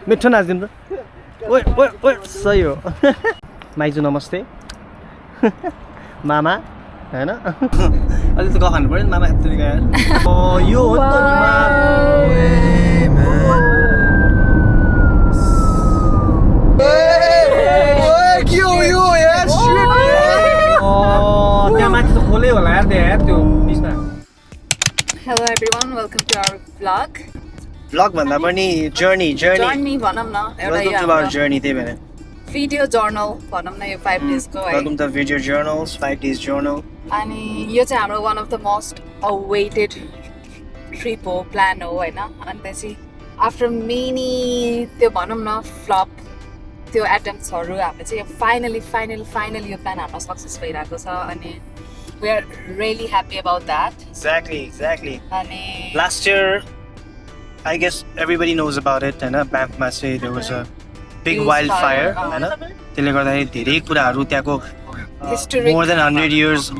मिठो नाच्दिनु त ओए ओए ओए सही हो माइजू नमस्ते मामा हैन अलि त गखानु पर्यो नि मामा यत्रो गयो यो हो नि त हिमाल त्यहाँ माथि त खोलै होला यार त्यहाँ त्यो बिचमा Hello everyone, welcome to our vlog. Vlog भन्दा पनि journey Journey भनौँ न एउटा Welcome to our journey त्यही भएर भिडियो जर्नल भनौँ न यो 5 days को है Welcome to video journals 5 days journal अनि यो चाहिँ हाम्रो one of the most awaited trip हो plan हो हैन अनि त्यसै after many त्यो भनौँ न flop त्यो attemptsहरु हामीले चाहिँ finally यो plan हाम्रो सक्सेस भइरहेको छ अनि we are really happy about that. Exactly. अनि Last year, I guess everybody knows about it, and Banffमा चाहिँ there was a big wildfire, हैन त्यसले गर्दाखेरि धेरै कुराहरु त्यहाँको more than 100 years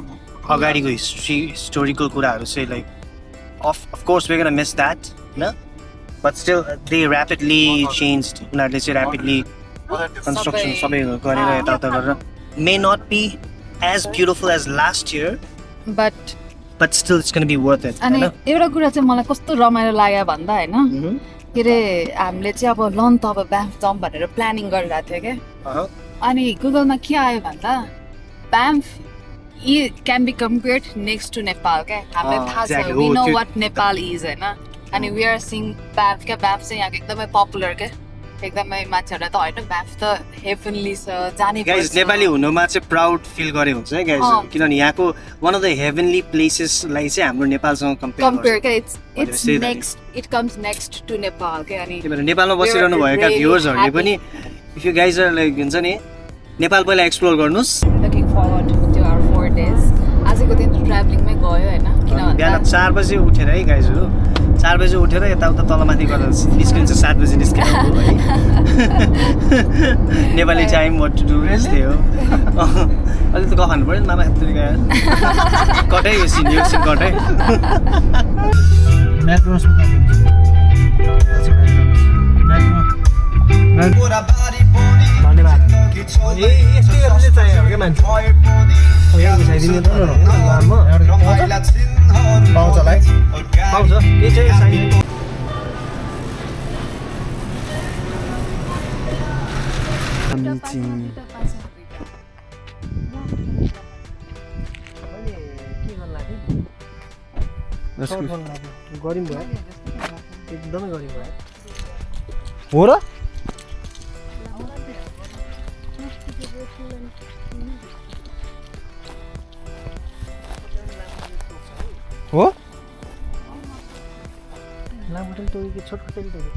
अगाडिको historical कुराहरु चाहिँ like of course we're going to miss that, हैन but still they rapidly changed, उनीहरुले चाहिँ rapidly construction सबै गरेर यताउता गरेर may not be as beautiful as last year but still it's going to be worth it अनि एउटा कुरा चाहिँ मलाई कस्तो रमाइलो लाग्यो भन्दा हैन के रे हामीले चाहिँ अब लन त अब ब्याम्फ जाउँ भनेर प्लानिङ गरिरहेको थियो के अनि गुगलमा के आयो भन्दा ब्याम्फ can be compared next to Nepal क्या हामीलाई थाहा छ we know what Nepal is हैन अनि वी आर सिङ ब्याम्फ चाहिँ यहाँको एकदमै पपुलर के एकदमै मान्छेहरुलाई त हैन ब्याम्फ त हेभनली छ जाने गाइस नेपाली हुनुमा चाहिँ प्राउड फिल गरे हुन्छ है गाइस किनभने यहाँको one of the heavenly places लाई चाहिँ हाम्रो नेपालसँग कम्पेयर के it's next it comes next to Nepal के अनि नेपालमा बसिरहनु भएका भ्युअर्सहरुले पनि if you guys are like हुन्छ नि नेपाल पहिला एक्सप्लोर गर्नुस् looking forward to our 4 days आजको दिन ट्राभलिङमै गयो हैन किनभने बिहान 4 बजे उठेर है गाइसहरु 4 बजे उठेर यताउता तलमाथि गरेर निस्किन्छ 7 बजे निस्किनु है Nepali time what to do यस्तै हो अलि त गखानु पर्यो नि मामा यत्रो गयो कतै यो सिनियर सिन कतै म्याक्रोसमा धन्यवाद यस्तै गर्ने चाहियो के मान्छे यहाँ बिसाइदिनु त लामो पाउँछ होला है पाउँछ के चाहिँ चाहिन्छ गरिम भयो एकदमै गरिम भयो हो र हो लामो टेल टोरी कि छोटो टेल टोरी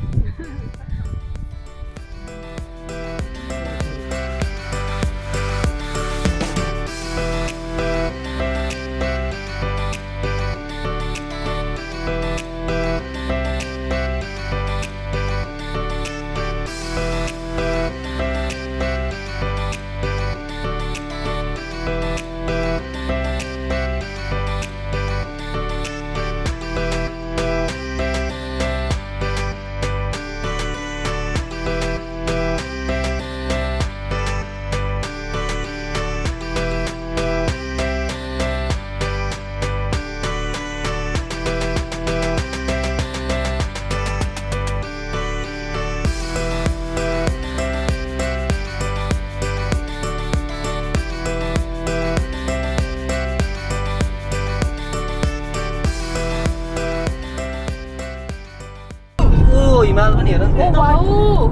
हिमाल पनि हेर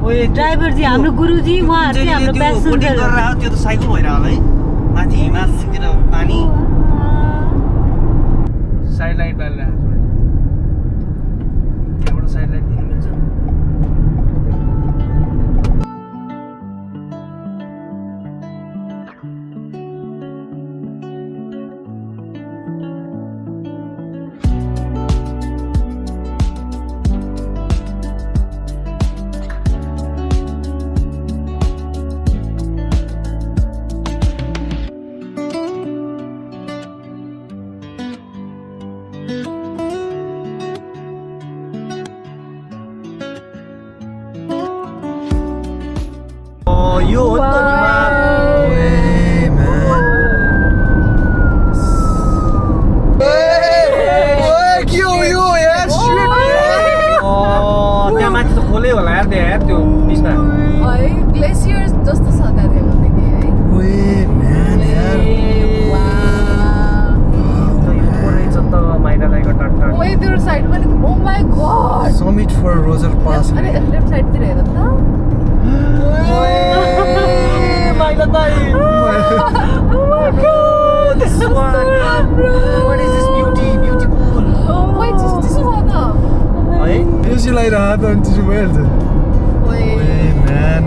ओए ड्राइभर जी हाम्रो गुरुजी उहाँहरु चाहिँ हाम्रो प्यासेन्जर गरेर आयो त्यो त साइकल भएर होला है माथि हिमालतिर पानी साइड लाइट बालेर त्यहाँबाट साइड लाइट दिनु मिल्छ यो हो नि त निमार Way, man. Hey, के हो यो यार shit. त्यहाँ माथि त खोलै होला यार त्यहाँ यार त्यो बिचमा है ग्लेसियर्स जस्तो छ त्यहाँ देखाउँदै है Way, man यार. रहेछ त माइना दाइको टट्ट ओए त्यो साइड पनि oh my god Summit for Roger Pass. अरे लेफ्ट साइड तिर हेर त माइना दाइ Oh my god This is one. What is this beautiful ओए चिसो छ त है Music लगाइरहेको त अनि चिसो भइहाल्छ. ओए Way, man.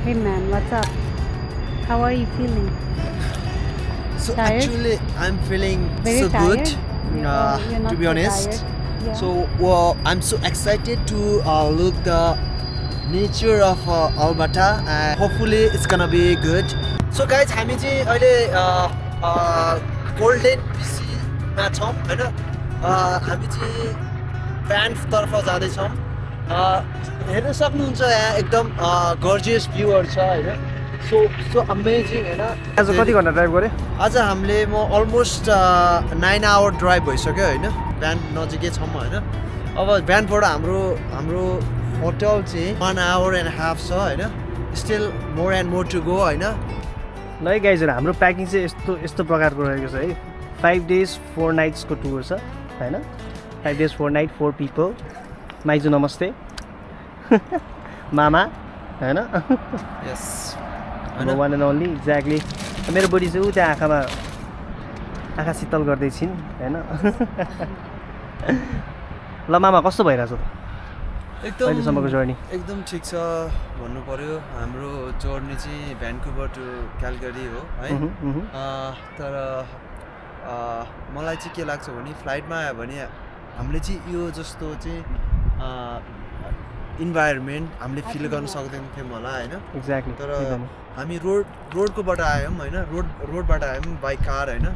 Hey man, what's up? How are you feeling? So Tired? actually, I'm feeling Very so tired? good. You're not To be so honest. tired? Yeah. So I'm so excited to look the nature of Alberta and hopefully it's gonna be good. So guys, हामी चाहिँ अहिले golden बीसीमा छौँ हैन हामी चाहिँ ब्यान्फ तर्फ जाँदैछौँ हेर्न सक्नुहुन्छ यहाँ एकदम गर्जियस भ्यूहरू छ हैन सो अमेजिङ हैन आज कति घन्टा ड्राइभ गरे आज हामीले म अलमोस्ट 9 आवर ड्राइभ भइसक्यो होइन बिहान नजिकै छौँ होइन अब बिहानबाट हाम्रो होटल चाहिँ 1 आवर एन्ड हाफ छ होइन still more and more to go होइन ल है गाइजहरू हाम्रो प्याकिङ चाहिँ यस्तो प्रकारको रहेको छ है 5 days 4 nights को टुर छ हैन 5 days 4 nights 4 people माइजु नमस्ते मामा हैन यस वान एन्ड ओन्ली एक्ज्याक्टली मेरो बुढी चाहिँ ऊ त्यहाँ आँखा शीतल गर्दै छिन् हैन ल मामा कस्तो भइरहेछ त अहिलेसम्मको जर्नी एकदम ठिक छ भन्नु पर्यो हाम्रो जर्नी चाहिँ भ्यान्कुभर टु क्यालगरी हो है तर मलाई चाहिँ के लाग्छ भने फ्लाइटमा आयो भने हामीले चाहिँ यो जस्तो चाहिँ इन्भाइरोमेन्ट हामीले फिल गर्न सक्दैन थियौँ होला होइन एक्ज्याक्टली तर हामी रोडकोबाट आयौँ होइन रोडबाट आयौँ बाई कार होइन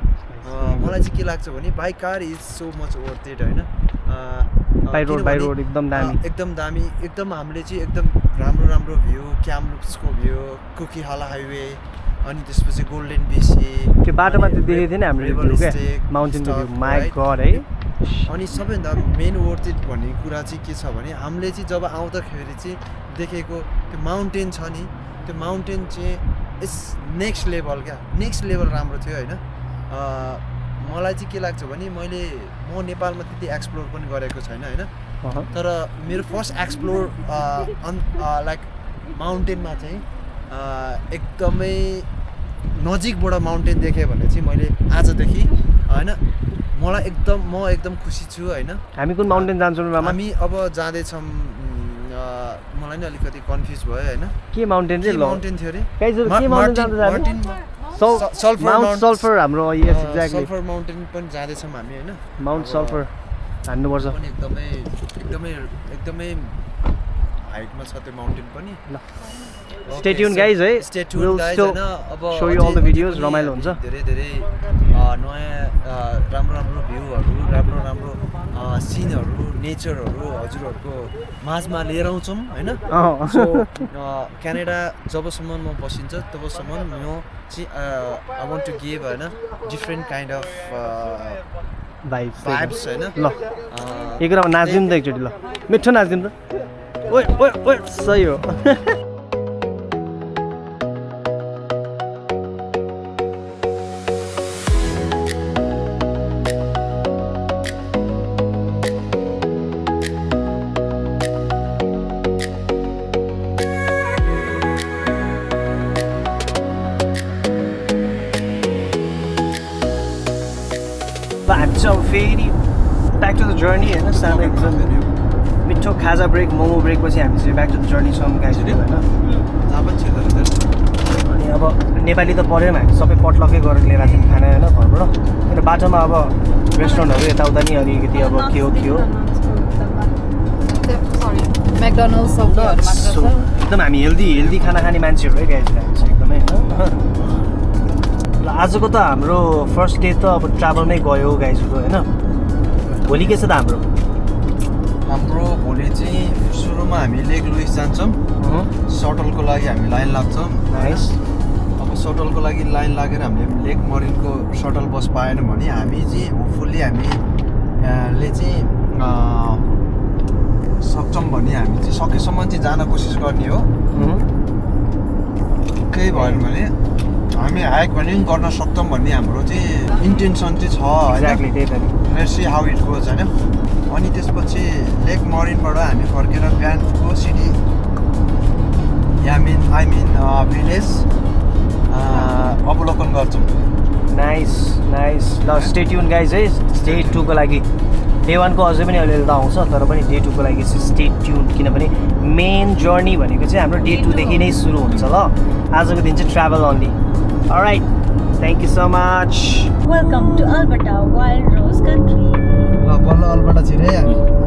मलाई चाहिँ के लाग्छ भने by car is so much worth it होइन बाई रोड एकदम दामी एकदम दामी एकदम हामीले चाहिँ एकदम राम्रो भ्यू क्यामलुप्सको भ्यू कोकीहाला हाइवे अनि त्यसपछि गोल्डन बीसी त्यो बाटोमा त्यो देखेको थियो नि हाम्रो क्या माउन्टेनको भ्यू माई गड है अनि सबैभन्दा मेन वर्थ इट भन्ने कुरा चाहिँ के छ भने हामीले चाहिँ जब आउँदाखेरि चाहिँ देखेको त्यो माउन्टेन छ नि त्यो माउन्टेन चाहिँ इट्स नेक्स्ट लेभल क्या नेक्स्ट लेभल राम्रो थियो होइन मलाई चाहिँ के लाग्छ भने म नेपालमा त्यति एक्सप्लोर पनि गरेको छैन होइन तर मेरो फर्स्ट एक्सप्लोर लाइक माउन्टेनमा चाहिँ एकदमै नजिकबाट माउन्टेन देखेँ भने चाहिँ मैले आजदेखि होइन म एकदम खुसी छु होइन हामी कुन माउन्टेन जान्छौँ मामा हामी अब जाँदैछौँ मलाई नि अलिकति कन्फ्युज भयो होइन के माउन्टेन चाहिँ माउन्टेन थियो अरे गाइजहरु के माउन्टेन जान्छ हामी सल्फर हाम्रो यस एक्ज्याक्टली सल्फर माउन्टेन पनि जाँदैछौँ हामी होइन माउन्ट सल्फर हान्नुपर्छ पनि एकदमै हाइटमा छ त्यो माउन्टेन पनि ल स्टे ट्युन गाइज है स्टे ट्युन गाइज हैन अब show you all the videos रमाइलो हुन्छ धेरै नयाँ राम्रो भ्यूहरू राम्रो सिनहरू नेचरहरू हजुरहरूको माझमा लिएर आउँछौँ हैन सो क्यानाडा जबसम्म म बसिन्छ तबसम्म म चाहिँ आई वान्ट टु गिभ हैन डिफरेन्ट काइन्ड अफ भाइब्स हैन ल एक राउन्ड नाच्दिउँ नि त एकचोटि ल मिठो नाच्दिउँ त ओए सही हो फेरि ब्याक टु द जर्नी होइन सानो एकदम मिठो खाजा ब्रेक मोमो ब्रेक पछि हामी चाहिँ ब्याक टु द जर्नी छौँ गाइजहरू होइन जहाँ पनि छिर्दो रहेछ अनि अब नेपाली त पऱ्यो हामी सबै पटलकै गरेर लिएर आएको थियौँ खाना होइन घरबाट अनि बाटोमा अब रेस्टुरेन्टहरू यताउता नि अलिकति अब के हो सरी म्याकडोनल्ड्स सबहरू मात्र So, छ एकदम हामी हेल्दी खाना खाने मान्छेहरू है गाइजहरू हामी चाहिँ एकदमै होइन ल आजको त हाम्रो फर्स्ट डे त अब ट्राभलमै गयो गाइजहरू होइन भोलि के छ त हाम्रो भोलि चाहिँ सुरुमा हामी लेक लुइस जान्छौँ सटलको लागि हामी लाइन लाग्छौँ नाइस अब सटलको लागि लाइन लागेर हामीले लेक मरिनको सटल बस पाएनौँ भने हामी चाहिँ होपफुल्ली हामीले चाहिँ सक्छौँ भने हामी चाहिँ सकेसम्म चाहिँ जान कोसिस गर्ने हो केही भएन भने हामी हाइक भने पनि गर्न सक्छौँ भन्ने हाम्रो चाहिँ इन्टेन्सन चाहिँ छ एक्ज्याक्टली त्यही त नि let's see how it goes होइन अनि त्यसपछि लेक मरिनबाट हामी फर्केर ब्यान्फको सिटी आई मिन भिलेज अवलोकन गर्छौँ नाइस ल स्टे ट्युन गाइज है डे 2 को लागि डे 1 को अझै पनि अलिअलि त आउँछ तर पनि डे 2 को लागि चाहिँ स्टे ट्युन किनभने मेन जर्नी भनेको चाहिँ हाम्रो डे 2 देखि नै सुरु हुन्छ ल आजको दिन चाहिँ travel only alright thank you so much welcome to Alberta wild rose country ल बल्ल अलबाट छिरे हामी